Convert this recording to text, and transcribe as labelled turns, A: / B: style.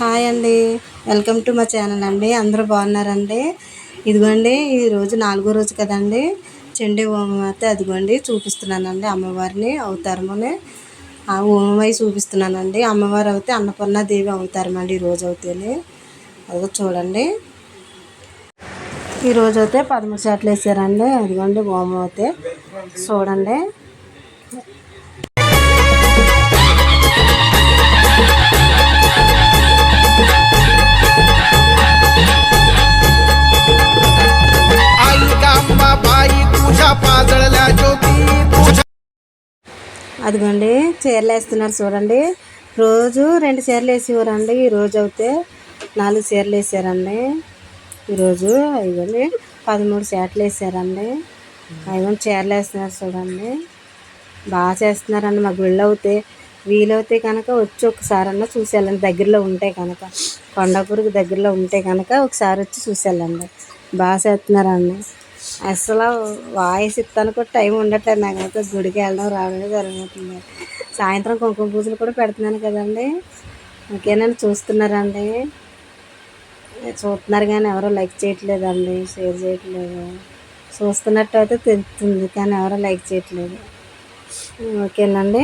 A: Hi అండి, welcome to మా channel అండి. అందరూ బాగున్నారండి? ఇదిగోండి, ఈరోజు 4వ రోజు కదండి. చండీ హోమం అయితే అదిగోండి చూపిస్తున్నానండి. అమ్మవారిని అవతారముని ఆ హోమమై చూపిస్తున్నానండి. అమ్మవారు అయితే అన్నపూర్ణాదేవి అవతారం అండి ఈరోజు అవుతేనే. అదిగో చూడండి, ఈరోజు అయితే 13 శాట్లు వేసారండి. అదిగోండి హోమం అయితే చూడండి. అదిగోండి చీరలు వేస్తున్నారు చూడండి. రోజు 2 చీరలు వేసేవారండి. ఈరోజు అయితే 4 చీరలు వేసారండి. ఈరోజు ఇవ్వండి 13 శాట్లు వేసారండి. ఇవ్వండి చీరలు వేస్తున్నారు చూడండి. బాగా చేస్తున్నారండి. మా గుళ్ళు అవుతే వీలవుతే కనుక వచ్చి ఒకసారన్నా చూసి వెళ్ళండి. దగ్గరలో ఉంటే కనుక కొండాపూర్కి దగ్గరలో ఉంటే కనుక ఒకసారి వచ్చి చూసి వెళ్ళండి. బాగా చేస్తున్నారండి. అసలు వాయిస్ ఇస్తాను కూడా టైం ఉండట్లేదు. నాకైతే గుడికి వెళ్ళడం రావడమే జరుగుతుంది. సాయంత్రం కుంకుమ పూజలు కూడా పెడుతున్నాను కదండి. ఓకేనండి, చూస్తున్నారండి. చూస్తున్నారు కానీ ఎవరో లైక్ చేయట్లేదండి, షేర్ చేయట్లేదు. చూస్తున్నట్టు అయితే తెలుస్తుంది కానీ ఎవరో లైక్ చేయట్లేదు. ఓకేనండి.